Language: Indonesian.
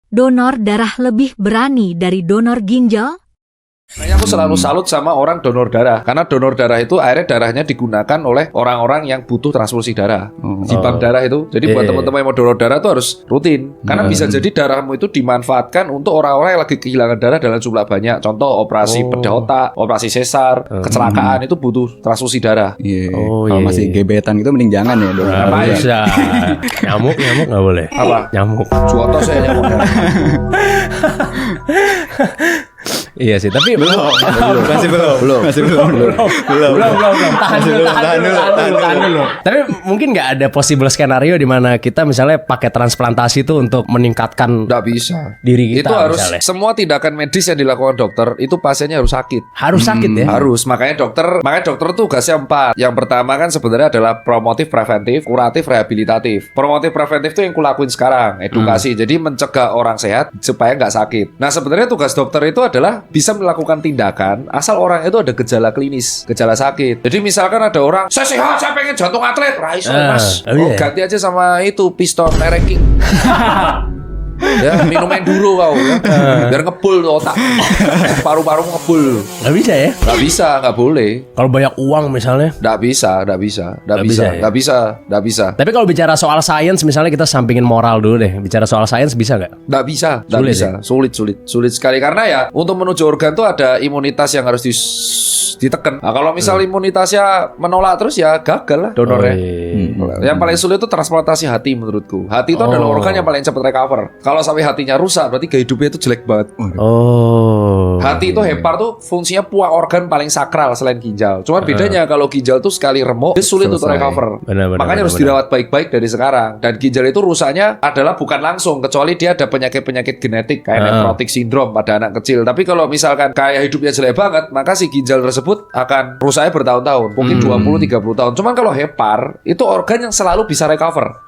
donor darah lebih berani dari donor ginjal? Makanya aku selalu salut sama orang donor darah. Karena donor darah itu akhirnya darahnya digunakan oleh orang-orang yang butuh transfusi darah di bank darah itu. Jadi buat teman-teman yang mau donor darah itu harus rutin. Karena bisa jadi darahmu itu dimanfaatkan untuk orang-orang yang lagi kehilangan darah dalam jumlah banyak. Contoh operasi bedah otak, operasi sesar, kecelakaan itu butuh transfusi darah. Kalau masih gebetan gitu mending jangan ya dong. Nggak bisa. Nyamuk nggak boleh. Apa? Nyamuk. Suoto saya nyamuk. Iya sih, tapi Masih belum. Tahan dulu. Tapi mungkin nggak ada possible skenario di mana kita misalnya pakai transplantasi itu untuk meningkatkan Nggak bisa. diri kita Itu harus misalnya. semua tindakan medis yang dilakukan dokter itu pasiennya harus sakit. Harus sakit ya. Harus. Makanya dokter tugasnya 4. Yang pertama kan sebenarnya adalah promotif preventif, kuratif rehabilitatif. Promotif preventif itu yang kulakuin sekarang, edukasi. Jadi mencegah orang sehat supaya nggak sakit. Nah sebenarnya tugas dokter itu adalah bisa melakukan tindakan asal orang itu ada gejala klinis, gejala sakit. Jadi misalkan ada orang, saya sehat, saya pengen jantung atlet, raiso mas. Ganti aja sama itu piston ranking. Ya minum enduro kau ya. Biar ngebul tuh otak. Paru-paru ngebul. Nggak bisa ya. Nggak bisa, nggak boleh. Kalau banyak uang misalnya. Nggak bisa. Tapi kalau bicara soal sains, misalnya kita sampingin moral dulu deh. Bicara soal sains bisa nggak? Nggak bisa. Sulit sekali karena ya untuk menuju organ tuh ada imunitas yang harus ditekan. Nah, kalau misal imunitasnya menolak terus ya gagal lah donornya. Yang paling sulit itu transplantasi hati menurutku. Hati itu adalah organ yang paling cepat recover. Kalau sampai hatinya rusak berarti hidupnya itu jelek banget. Hati itu hepar tuh fungsinya puang organ paling sakral selain ginjal. Cuman bedanya kalau ginjal tuh sekali remuk dia sulit untuk recover. Makanya harus dirawat baik-baik dari sekarang. Dan ginjal itu rusaknya adalah bukan langsung kecuali dia ada penyakit-penyakit genetik kayak nephrotic syndrome pada anak kecil. Tapi kalau misalkan kayak hidupnya jelek banget, maka si ginjal tersebut akan rusaknya bertahun-tahun, mungkin 20-30 tahun. Cuman kalau hepar itu organ yang selalu bisa recover.